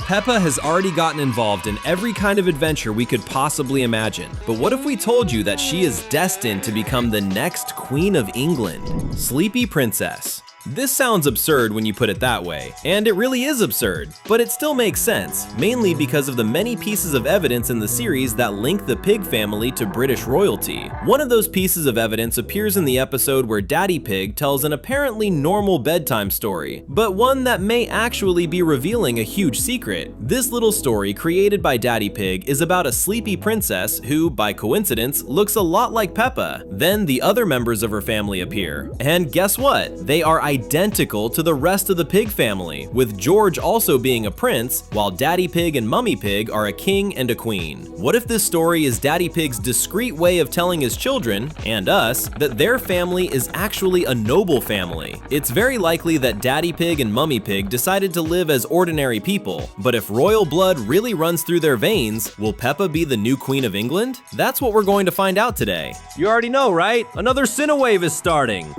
Peppa has already gotten involved in every kind of adventure we could possibly imagine. But what if we told you that she is destined to become the next Queen of England? Sleepy Princess. This sounds absurd when you put it that way, and it really is absurd, but it still makes sense, mainly because of the many pieces of evidence in the series that link the pig family to British royalty. One of those pieces of evidence appears in the episode where Daddy Pig tells an apparently normal bedtime story, but one that may actually be revealing a huge secret. This little story created by Daddy Pig is about a sleepy princess who, by coincidence, looks a lot like Peppa. Then the other members of her family appear, and guess what? They are identical to the rest of the pig family, with George also being a prince, while Daddy Pig and Mummy Pig are a king and a queen. What if this story is Daddy Pig's discreet way of telling his children, and us, that their family is actually a noble family? It's very likely that Daddy Pig and Mummy Pig decided to live as ordinary people, but if royal blood really runs through their veins, will Peppa be the new Queen of England? That's what we're going to find out today. You already know, right? Another Cinewave is starting!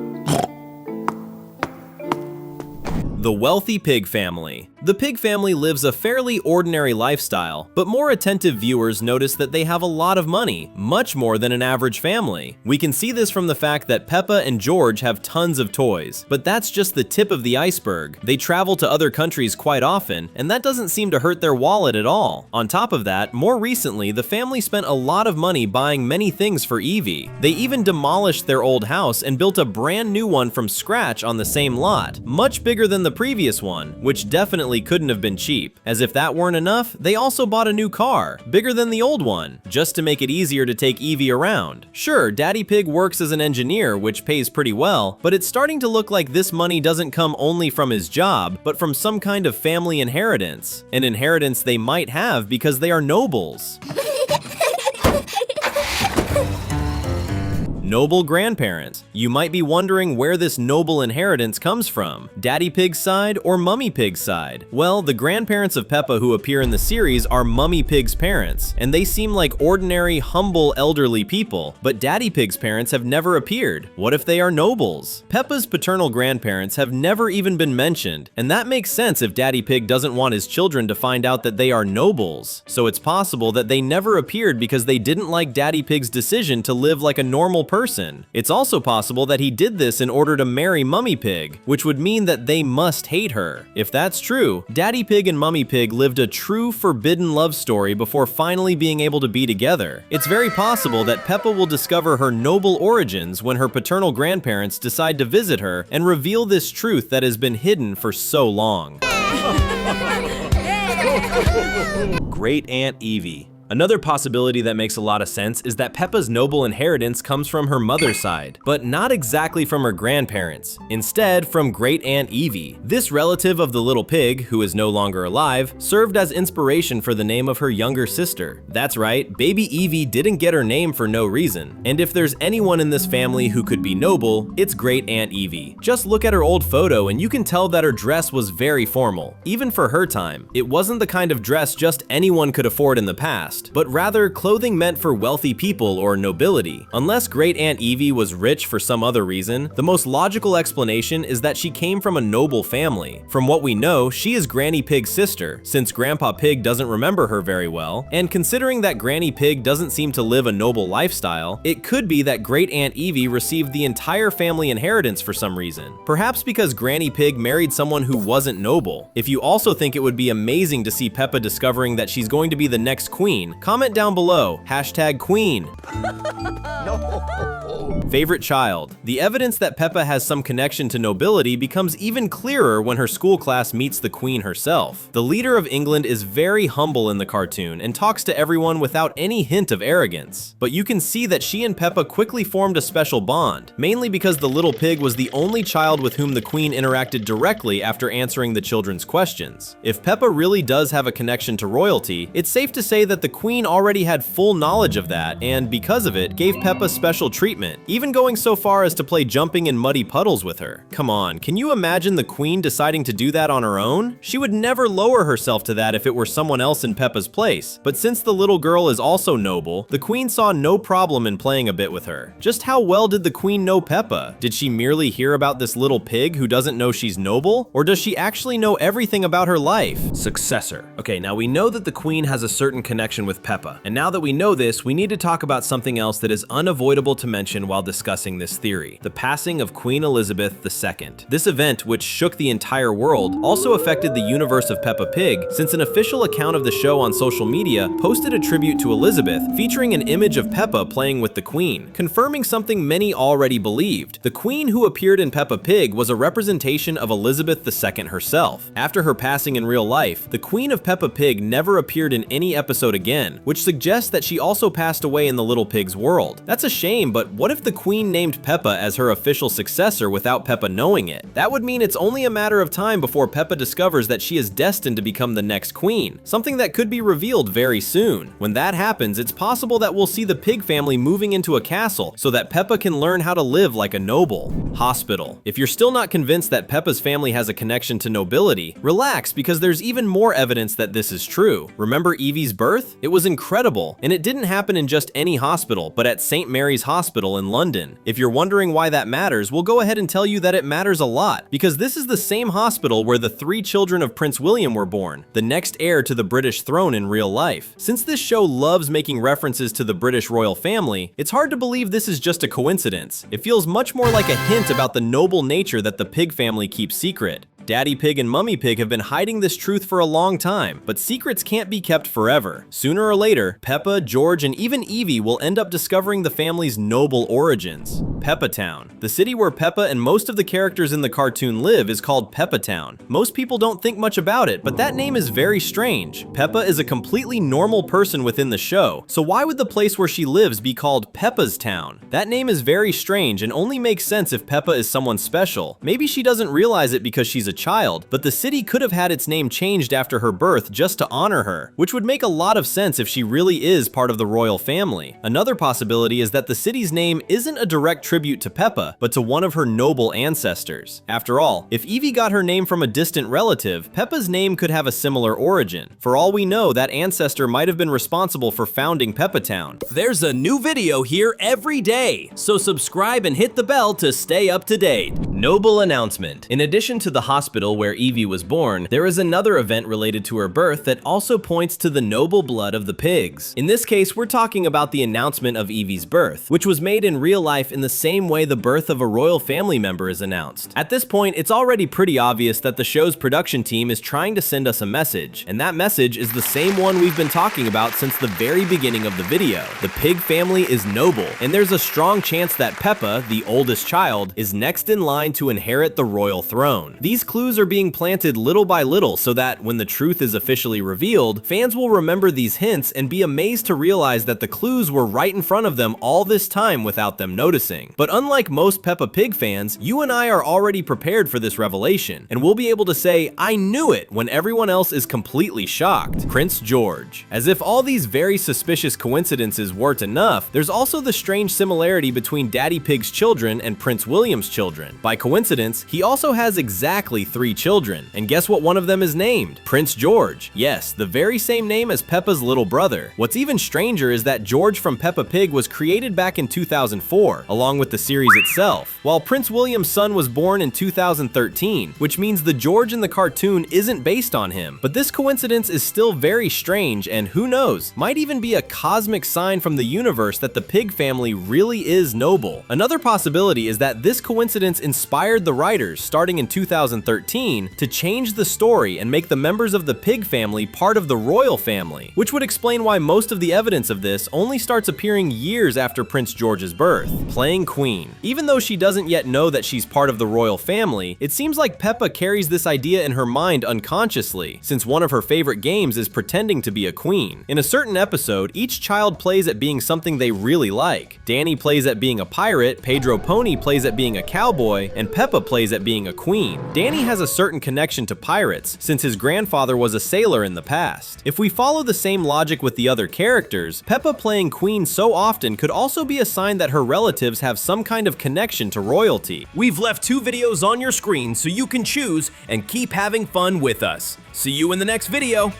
The wealthy pig family. The pig family lives a fairly ordinary lifestyle, but more attentive viewers notice that they have a lot of money, much more than an average family. We can see this from the fact that Peppa and George have tons of toys, but that's just the tip of the iceberg. They travel to other countries quite often, and that doesn't seem to hurt their wallet at all. On top of that, more recently, the family spent a lot of money buying many things for Eevee. They even demolished their old house and built a brand new one from scratch on the same lot, much bigger than the previous one, which definitely couldn't have been cheap. As if that weren't enough, they also bought a new car, bigger than the old one, just to make it easier to take Eevee around. Sure, Daddy Pig works as an engineer, which pays pretty well, but it's starting to look like this money doesn't come only from his job, but from some kind of family inheritance. An inheritance they might have because they are nobles. Noble grandparent. You might be wondering where this noble inheritance comes from, Daddy Pig's side or Mummy Pig's side? Well, the grandparents of Peppa who appear in the series are Mummy Pig's parents, and they seem like ordinary, humble, elderly people, but Daddy Pig's parents have never appeared. What if they are nobles? Peppa's paternal grandparents have never even been mentioned, and that makes sense if Daddy Pig doesn't want his children to find out that they are nobles. So it's possible that they never appeared because they didn't like Daddy Pig's decision to live like a normal person. It's also possible that he did this in order to marry Mummy Pig, which would mean that they must hate her. If that's true, Daddy Pig and Mummy Pig lived a true forbidden love story before finally being able to be together. It's very possible that Peppa will discover her noble origins when her paternal grandparents decide to visit her and reveal this truth that has been hidden for so long. Great Aunt Eevee. Another possibility that makes a lot of sense is that Peppa's noble inheritance comes from her mother's side, but not exactly from her grandparents. Instead, from Great Aunt Eevee. This relative of the little pig, who is no longer alive, served as inspiration for the name of her younger sister. That's right, baby Eevee didn't get her name for no reason. And if there's anyone in this family who could be noble, it's Great Aunt Eevee. Just look at her old photo and you can tell that her dress was very formal, even for her time. It wasn't the kind of dress just anyone could afford in the past, but rather clothing meant for wealthy people or nobility. Unless Great Aunt Eevee was rich for some other reason, the most logical explanation is that she came from a noble family. From what we know, she is Granny Pig's sister, since Grandpa Pig doesn't remember her very well, and considering that Granny Pig doesn't seem to live a noble lifestyle, it could be that Great Aunt Eevee received the entire family inheritance for some reason. Perhaps because Granny Pig married someone who wasn't noble. If you also think it would be amazing to see Peppa discovering that she's going to be the next queen, comment down below, #Queen. No. Favorite child. The evidence that Peppa has some connection to nobility becomes even clearer when her school class meets the Queen herself. The leader of England is very humble in the cartoon and talks to everyone without any hint of arrogance. But you can see that she and Peppa quickly formed a special bond, mainly because the little pig was the only child with whom the Queen interacted directly after answering the children's questions. If Peppa really does have a connection to royalty, it's safe to say that the Queen already had full knowledge of that, and because of it, gave Peppa special treatment, even going so far as to play jumping in muddy puddles with her. Come on, can you imagine the Queen deciding to do that on her own? She would never lower herself to that if it were someone else in Peppa's place, but since the little girl is also noble, the Queen saw no problem in playing a bit with her. Just how well did the Queen know Peppa? Did she merely hear about this little pig who doesn't know she's noble? Or does she actually know everything about her life? Successor. Okay, now we know that the Queen has a certain connection with Peppa, and now that we know this, we need to talk about something else that is unavoidable to mention while discussing this theory: the passing of Queen Elizabeth II. This event, which shook the entire world, also affected the universe of Peppa Pig, since an official account of the show on social media posted a tribute to Elizabeth featuring an image of Peppa playing with the Queen, confirming something many already believed. The Queen who appeared in Peppa Pig was a representation of Elizabeth II herself. After her passing in real life, the Queen of Peppa Pig never appeared in any episode again, which suggests that she also passed away in the little pig's world. That's a shame, but what if the Queen named Peppa as her official successor without Peppa knowing it? That would mean it's only a matter of time before Peppa discovers that she is destined to become the next queen, something that could be revealed very soon. When that happens, it's possible that we'll see the pig family moving into a castle so that Peppa can learn how to live like a noble. Hospital. If you're still not convinced that Peppa's family has a connection to nobility, relax, because there's even more evidence that this is true. Remember Eevee's birth? It was incredible, and it didn't happen in just any hospital, but at St. Mary's Hospital in London. If you're wondering why that matters, we'll go ahead and tell you that it matters a lot, because this is the same hospital where the 3 children of Prince William were born, the next heir to the British throne in real life. Since this show loves making references to the British royal family, it's hard to believe this is just a coincidence. It feels much more like a hint about the noble nature that the pig family keeps secret. Daddy Pig and Mummy Pig have been hiding this truth for a long time, but secrets can't be kept forever. Sooner or later, Peppa, George, and even Eevee will end up discovering the family's noble origins. Peppa Town. The city where Peppa and most of the characters in the cartoon live is called Peppa Town. Most people don't think much about it, but that name is very strange. Peppa is a completely normal person within the show, so why would the place where she lives be called Peppa's Town? That name is very strange and only makes sense if Peppa is someone special. Maybe she doesn't realize it because she's a child, but the city could have had its name changed after her birth just to honor her, which would make a lot of sense if she really is part of the royal family. Another possibility is that the city's name isn't a direct tribute to Peppa, but to one of her noble ancestors. After all, if Eevee got her name from a distant relative, Peppa's name could have a similar origin. For all we know, that ancestor might have been responsible for founding Peppa Town. There's a new video here every day, so subscribe and hit the bell to stay up to date. Noble announcement. In addition to the hospital where Eevee was born, there is another event related to her birth that also points to the noble blood of the pigs. In this case, we're talking about the announcement of Eevee's birth, which was made in real life in the same way the birth of a royal family member is announced. At this point, it's already pretty obvious that the show's production team is trying to send us a message, and that message is the same one we've been talking about since the very beginning of the video. The pig family is noble, and there's a strong chance that Peppa, the oldest child, is next in line to inherit the royal throne. These clues are being planted little by little so that when the truth is officially revealed, fans will remember these hints and be amazed to realize that the clues were right in front of them all this time without them noticing. But unlike most Peppa Pig fans, you and I are already prepared for this revelation, and we'll be able to say, "I knew it," when everyone else is completely shocked. Prince George. As if all these very suspicious coincidences weren't enough, there's also the strange similarity between Daddy Pig's children and Prince William's children. By coincidence, he also has exactly 3 children, and guess what one of them is named? Prince George. Yes, the very same name as Peppa's little brother. What's even stranger is that George from Peppa Pig was created back in 2004, along with the series itself, while Prince William's son was born in 2013, which means the George in the cartoon isn't based on him. But this coincidence is still very strange, and who knows, might even be a cosmic sign from the universe that the pig family really is noble. Another possibility is that this coincidence inspired the writers, starting in 2013, to change the story and make the members of the pig family part of the royal family, which would explain why most of the evidence of this only starts appearing years after Prince George's birth. Playing queen. Even though she doesn't yet know that she's part of the royal family, it seems like Peppa carries this idea in her mind unconsciously, since one of her favorite games is pretending to be a queen. In a certain episode, each child plays at being something they really like. Danny plays at being a pirate, Pedro Pony plays at being a cowboy, and Peppa plays at being a queen. Danny has a certain connection to pirates, since his grandfather was a sailor in the past. If we follow the same logic with the other characters, Peppa playing queen so often could also be a sign that her relatives have some kind of connection to royalty. We've left 2 videos on your screen so you can choose and keep having fun with us. See you in the next video!